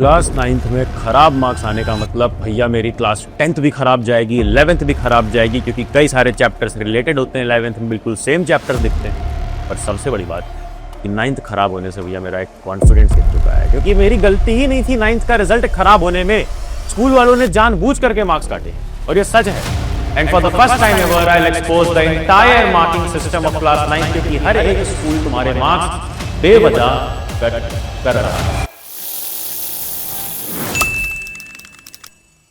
Class 9th में खराब marks आने का मतलब भैया मेरी क्लास 10th भी खराब जाएगी, 11th भी खराब जाएगी, क्योंकि कई सारे चैप्टर्स रिलेटेड होते हैं। 11th में बिल्कुल सेम चैप्टर्स दिखते हैं। और सबसे बड़ी बात कि 9th खराब होने से भैया मेरा एक कॉन्फिडेंस गिर चुका है, क्योंकि मेरी गलती ही नहीं थी 9th का रिजल्ट खराब होने में। स्कूल वालों ने जानबूझ करके मार्क्स काटे और ये सच है। And for the first time ever I will expose the entire marking system of class 9, क्योंकि हर एक स्कूल तुम्हारे मार्क्स बेवजह कट कर रहा है।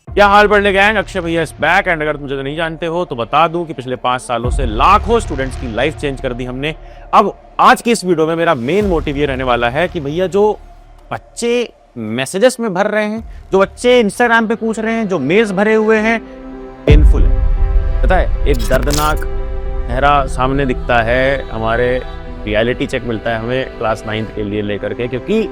क्या हाल बढ़ने गैंग, अक्षय भैया इस बैक। एंड अगर तुम मुझे नहीं जानते हो तो बता दूं कि पिछले 5 सालों से लाखों स्टूडेंट्स की लाइफ चेंज कर दी हमने। अब आज की इस वीडियो में मेरा मेन मोटिव ये रहने वाला है कि भैया जो बच्चे मैसेजेस में भर रहे हैं, जो बच्चे इंस्टाग्राम पे पूछ रहे हैं, जो मेल्स भरे हुए हैं, पेनफुल है। पता है, एक दर्दनाक चेहरा सामने दिखता है, हमारे रियलिटी चेक मिलता है हमें क्लास 9th के लिए लेकर के। क्योंकि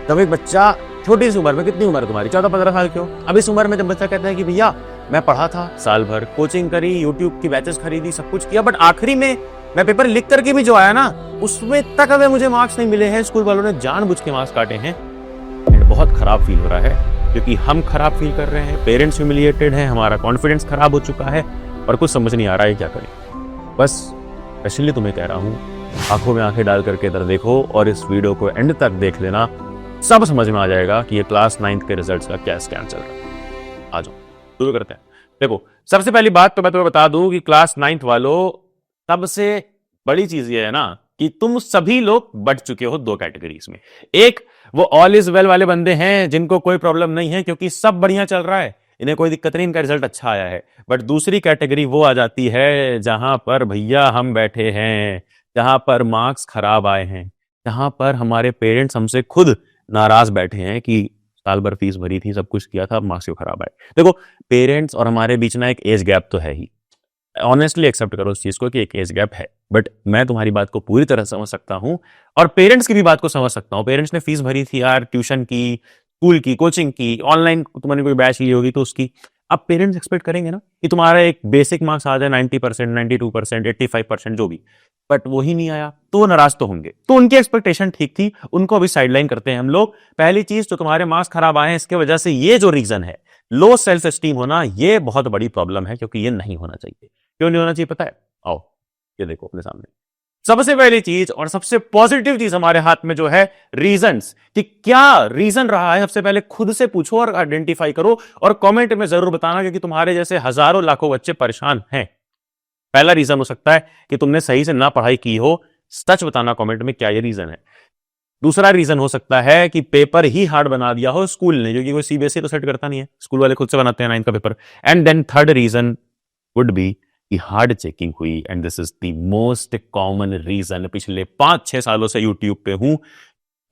जब एक बच्चा छोटी सी उम्र में, कितनी उम्र है तुम्हारी, 14-15 साल की हो, अब इस उम्र में जब बच्चा कहता है कि भैया मैं पढ़ा था साल भर, कोचिंग करी, यूट्यूब की बैचेस खरीदी, सब कुछ किया, बट आखिरी में मैं पेपर लिख करके भी जो आया ना, उसमें तक अगर मुझे मार्क्स नहीं मिले हैं, स्कूल वालों ने जानबूझ के मार्क्स काटे हैं। एंड बहुत खराब फील हो रहा है, क्योंकि हम खराब फील कर रहे हैं, पेरेंट्स ह्यूमिलिएटेड हैं, हमारा कॉन्फिडेंस खराब हो चुका है और कुछ समझ नहीं आ रहा है क्या करें। बस स्पेशली तुम्हें कह रहा हूँ, आंखों में आंखें डाल करके इधर देखो और इस वीडियो को एंड तक देख लेना, सब समझ में आ जाएगा कि ये क्लास 9th के रिजल्ट्स का क्या स्कैम चल रहा है। आ जाओ शुरू करते हैं। देखो, सबसे पहली बात तो मैं तुम्हें बता दूं कि क्लास 9th वालों, सबसे बड़ी चीज ये है ना कि तुम सभी लोग बट चुके हो दो कैटेगरीज में। एक, वो ऑल इज वेल वाले बंदे हैं जिनको कोई प्रॉब्लम नहीं है क्योंकि सब बढ़िया चल रहा है, इन्हें कोई दिक्कत नहीं, इनका रिजल्ट अच्छा आया है। बट दूसरी कैटेगरी वो आ जाती है जहां पर भैया हम बैठे हैं, जहां पर मार्क्स खराब आए हैं, जहां पर हमारे पेरेंट्स हमसे खुद नाराज बैठे हैं कि साल भर फीस भरी थी, सब कुछ किया था, अब मार्क्स क्यों खराब आए। देखो, पेरेंट्स और हमारे बीच ना एक एज गैप तो है ही, ऑनेस्टली एक्सेप्ट करो उस चीज को कि एक एज गैप है। बट मैं तुम्हारी बात को पूरी तरह समझ सकता हूं और पेरेंट्स की भी बात को समझ सकता हूं। पेरेंट्स ने फीस भरी थी यार, ट्यूशन की, स्कूल की, कोचिंग की, ऑनलाइन तुमने कोई बैच ली होगी तो उसकी। अब पेरेंट्स एक्सपेक्ट करेंगे ना कि तुम्हारा एक बेसिक मार्क्स आ जाए 90%, 92%, 85%, जो भी, बट वो ही नहीं आया तो वो नाराज तो होंगे। तो उनकी एक्सपेक्टेशन ठीक थी, उनको अभी साइडलाइन करते हैं हम लोग। पहली चीज, तो तुम्हारे मार्क्स खराब आए हैं, इसके वजह से ये जो रीजन है, लो सेल्फ एस्टीम होना, ये बहुत बड़ी प्रॉब्लम है, क्योंकि ये नहीं होना चाहिए। क्यों नहीं होना चाहिए पता है? आओ ये देखो अपने सामने। सबसे पहली चीज और सबसे पॉजिटिव चीज हमारे हाथ में जो है, रीजंस, कि क्या रीजन रहा है, सबसे पहले खुद से पूछो और आइडेंटिफाई करो और कमेंट में जरूर बताना, क्योंकि तुम्हारे जैसे हजारों लाखों बच्चे परेशान हैं। पहला रीजन हो सकता है कि तुमने सही से ना पढ़ाई की हो, सच बताना कमेंट में क्या ये रीजन है। दूसरा रीजन हो सकता है कि पेपर ही हार्ड बना दिया हो स्कूल ने, क्योंकि कोई सीबीएसई तो सेट करता नहीं है, स्कूल वाले खुद से बनाते हैं 9th का पेपर। And then third reason would be कि हार्ड चेकिंग हुई, and this is the most common reason. पिछले 5-6 सालों से यूट्यूब पे हूं,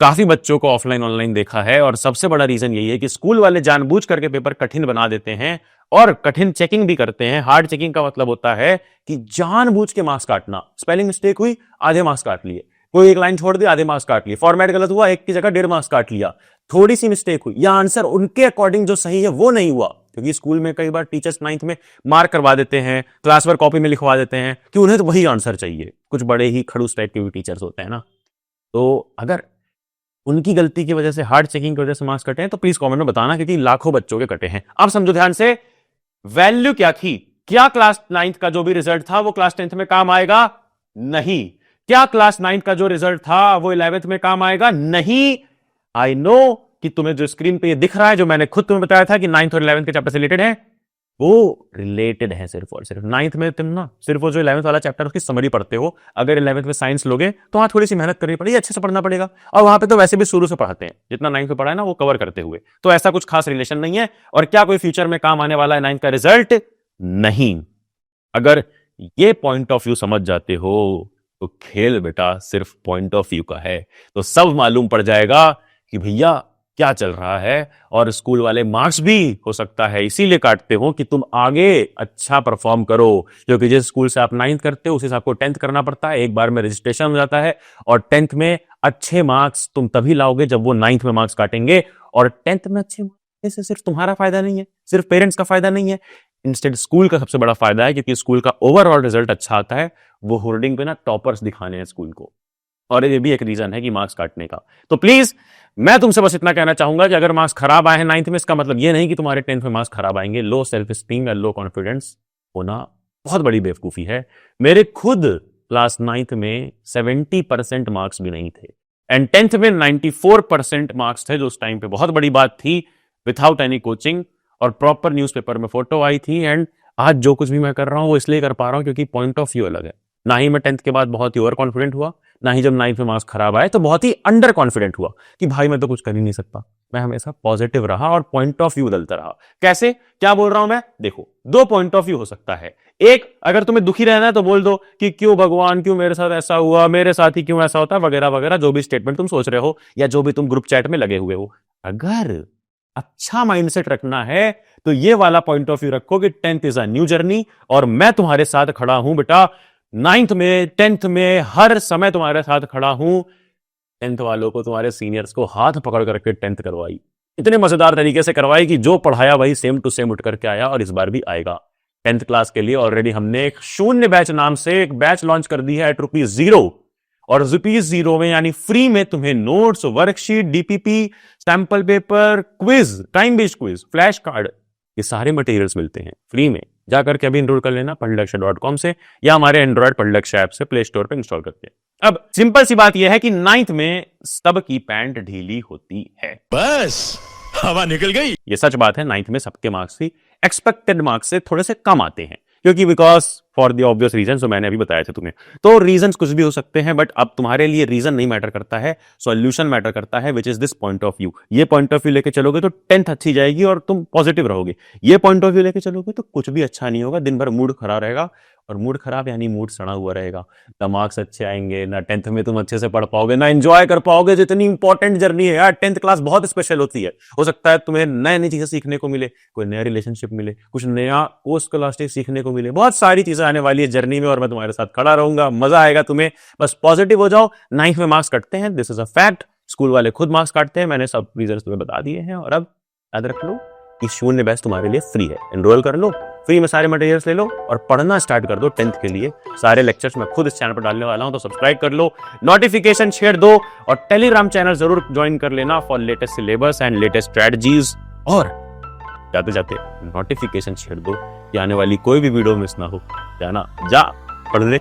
काफी बच्चों को ऑफलाइन ऑनलाइन देखा है, और सबसे बड़ा रीजन यही है कि स्कूल वाले जानबूझ करके पेपर कठिन बना देते हैं और कठिन चेकिंग भी करते हैं। हार्ड चेकिंग का मतलब होता है कि जानबूझ के मार्क्स काटना। स्पेलिंग मिस्टेक हुई, आधे मार्क्स काट लिए, कोई एक लाइन छोड़ दी, आधे मार्क्स काट लिए, फॉर्मेट गलत हुआ, एक की जगह 1.5 मार्क्स काट लिया, थोड़ी सी मिस्टेक हुई, या आंसर उनके अकॉर्डिंग जो सही है वो नहीं हुआ। क्योंकि स्कूल में कई बार टीचर्स 9th में मार्क करवा देते हैं, क्लास वर्क कॉपी में लिखवा देते हैं कि उन्हें तो वही आंसर चाहिए। कुछ बड़े ही खड़ूस टाइप के भी टीचर्स होते हैं ना, तो अगर उनकी गलती की वजह से, हार्ड चेकिंग की वजह से मार्क्स कटे हैं, तो प्लीज कमेंट में बताना, क्योंकि लाखों बच्चों के कटे हैं। अब समझो ध्यान से, वैल्यू क्या थी? क्या क्लास 9th का जो भी रिजल्ट था वो क्लास 10th में काम आएगा? नहीं। क्या क्लास 9th का जो रिजल्ट था वो 11th में काम आएगा? नहीं। आई नो कि तुम्हें जो स्क्रीन पे ये दिख रहा है, जो मैंने खुद तुम्हें बताया था कि 9th और 11th के चैप्टर से रिलेटेड है, वो रिलेटेड है सिर्फ और सिर्फ। 9th में तुम ना सिर्फ वो जो 11th वाला चैप्टर उसकी समरी पढ़ते हो। अगर 11th में साइंस लोगे तो वहां थोड़ी सी मेहनत करनी पड़ेगी, अच्छे से पढ़ना पड़ेगा, और वहां पे तो वैसे भी शुरू से पढ़ाते हैं, जितना 9th में पढ़ा है ना वो कवर करते हुए, तो ऐसा कुछ खास रिलेशन नहीं है। और क्या कोई फ्यूचर में काम आने वाला है 9th का रिजल्ट? नहीं। अगर ये पॉइंट ऑफ व्यू समझ जाते हो तो खेल बेटा सिर्फ पॉइंट ऑफ व्यू का है, तो सब मालूम पड़ जाएगा कि भैया क्या चल रहा है। और स्कूल वाले मार्क्स भी हो सकता है इसीलिए काटते हो कि तुम आगे अच्छा परफॉर्म करो, क्योंकि जिस स्कूल से आप 9th करते हो उसी से आपको 10th करना पड़ता है, एक बार में रजिस्ट्रेशन हो जाता है, और 10th में अच्छे मार्क्स तुम तभी लाओगे जब वो 9th में मार्क्स काटेंगे। और 10th में अच्छे मार्क्स से सिर्फ तुम्हारा फायदा नहीं है, सिर्फ पेरेंट्स का फायदा नहीं है, इंस्टेड स्कूल का सबसे बड़ा फायदा है, क्योंकि स्कूल का ओवरऑल रिजल्ट अच्छा आता है। वो होर्डिंग पे ना टॉपर्स दिखाने हैं स्कूल को, और ये भी एक रीजन है कि मार्क्स काटने का। तो प्लीज मैं तुमसे बस इतना कहना चाहूंगा कि अगर मार्क्स खराब आए हैं 9th में, इसका मतलब ये नहीं कि तुम्हारे 10th में मार्क्स खराब आएंगे। लो सेल्फ स्टीम या लो कॉन्फिडेंस होना बहुत बड़ी बेवकूफी है। मेरे खुद क्लास 9th में 70% मार्क्स भी नहीं थे एंड 10th में 94% मार्क्स थे, जो उस टाइम पे बहुत बड़ी बात थी, विथआउट एनी कोचिंग, और प्रॉपर न्यूज़पेपर में फोटो आई थी। एंड आज जो कुछ भी मैं कर रहा हूं वो इसलिए कर पा रहा हूं क्योंकि पॉइंट ऑफ व्यू अलग है। ना ही मैं 10th के बाद बहुत ही ओवर कॉन्फिडेंट हुआ, ना ही जब 9th में मार्क्स खराब आए तो बहुत ही अंडर कॉन्फिडेंट हुआ कि भाई मैं तो कुछ कर ही नहीं सकता। मैं हमेशा पॉजिटिव रहा और पॉइंट ऑफ व्यू बदलता रहा। कैसे, क्या बोल रहा हूं मैं? देखो, दो पॉइंट ऑफ व्यू हो सकता है। एक, अगर तुम्हें दुखी रहना है तो बोल दो कि क्यों भगवान, क्यों मेरे साथ ऐसा हुआ, मेरे साथ ही क्यों ऐसा होता है, वगैरह वगैरह, जो भी स्टेटमेंट तुम सोच रहे हो या जो भी तुम ग्रुप चैट में लगे हुए हो। अगर अच्छा माइंडसेट रखना है तो ये वाला पॉइंट ऑफ व्यू रखो कि 10th is a new journey और मैं तुम्हारे साथ खड़ा हूं बेटा। 9th में, 10th में, हर समय तुम्हारे साथ खड़ा हूं। 10th वालों को, तुम्हारे सीनियर्स को हाथ पकड़ करके 10th करवाई, इतने मजेदार तरीके से करवाई कि जो पढ़ाया वही सेम टू सेम उठ करके आया, और इस बार भी आएगा। 10th क्लास के लिए ऑलरेडी हमने एक शून्य बैच नाम से एक बैच लॉन्च कर दी है एट ₹0, और ₹0 में यानी फ्री में तुम्हें notes, worksheet, DPP, sample paper, quiz, time based quiz, flash card, ये सारे मटेरियल्स मिलते हैं फ्री में। जाकर के अभी इनरोल कर लेना पढ़लक्ष्य.com से या हमारे एंड्रॉइड पढ़लक्ष्य ऐप से प्ले स्टोर पे इंस्टॉल करके। अब सिंपल सी बात यह है कि 9th में सबकी पैंट ढीली होती है, बस हवा निकल गई। ये सच बात है, 9th में सबके मार्क्स ही एक्सपेक्टेड मार्क्स से थोड़े से कम आते हैं, क्योंकि because for the obvious reason जो मैंने अभी बताए थे तुम्हें। तो रीजंस कुछ भी हो सकते हैं, बट अब तुम्हारे लिए रीजन नहीं मैटर करता है, सॉल्यूशन मैटर करता है, which is this point of view. ये पॉइंट ऑफ व्यू लेके चलोगे तो 10th अच्छी जाएगी और तुम पॉजिटिव रहोगे। ये पॉइंट ऑफ व्यू लेके चलोगे तो कुछ भी अच्छा नहीं होगा, दिन भर मूड खराब रहेगा, और मूड खराब यानी मूड सड़ा हुआ रहेगा। ना मार्क्स अच्छे आएंगे, ना 10th में तुम अच्छे से पढ़ पाओगे, ना एंजॉय कर पाओगे। जितनी इंपॉर्टेंट जर्नी है यार, 10th क्लास बहुत स्पेशल होती है। हो सकता है तुम्हें नई नई चीजें सीखने को मिले, कोई नया रिलेशनशिप मिले, कुछ नया कोर्स क्लास्टिक सीखने को मिले, बहुत सारी चीजें आने वाली है जर्नी में, और मैं तुम्हारे साथ खड़ा रहूंगा, मजा आएगा तुम्हें। बस पॉजिटिव हो जाओ। 9th में मार्क्स कटते हैं, this is a fact. School वाले खुद मार्क्स काटते हैं, मैंने सब रीजन तुम्हें बता दिए हैं। और अब याद रख लो कि शून्य बैच तुम्हारे लिए फ्री है, एनरोल कर लो, फ्री में सारे मटेरियल्स ले लो और पढ़ना स्टार्ट कर दो 10th के लिए। सारे लेक्चर्स मैं खुद इस चैनल पर डालने वाला हूं, तो सब्सक्राइब कर लो, नोटिफिकेशन शेयर दो, और टेलीग्राम चैनल जरूर ज्वाइन कर लेना for latest syllabus and latest strategies. और जाते जाते नोटिफिकेशन शेयर दो कि आने वाली कोई भी वीडियो मिस ना हो। जाना जा पढ़ ले।